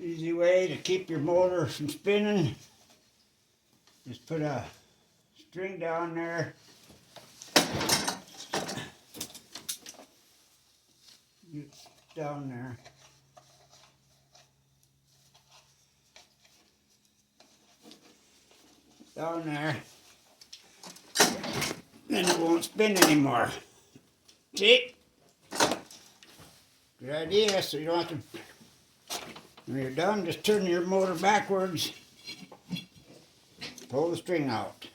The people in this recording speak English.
Easy way to keep your motor from spinning. Just put a string down there. Down there. Down there. Then it won't spin anymore. See? Good idea, so you don't have to. When you're done, just turn your motor backwards. Pull the string out.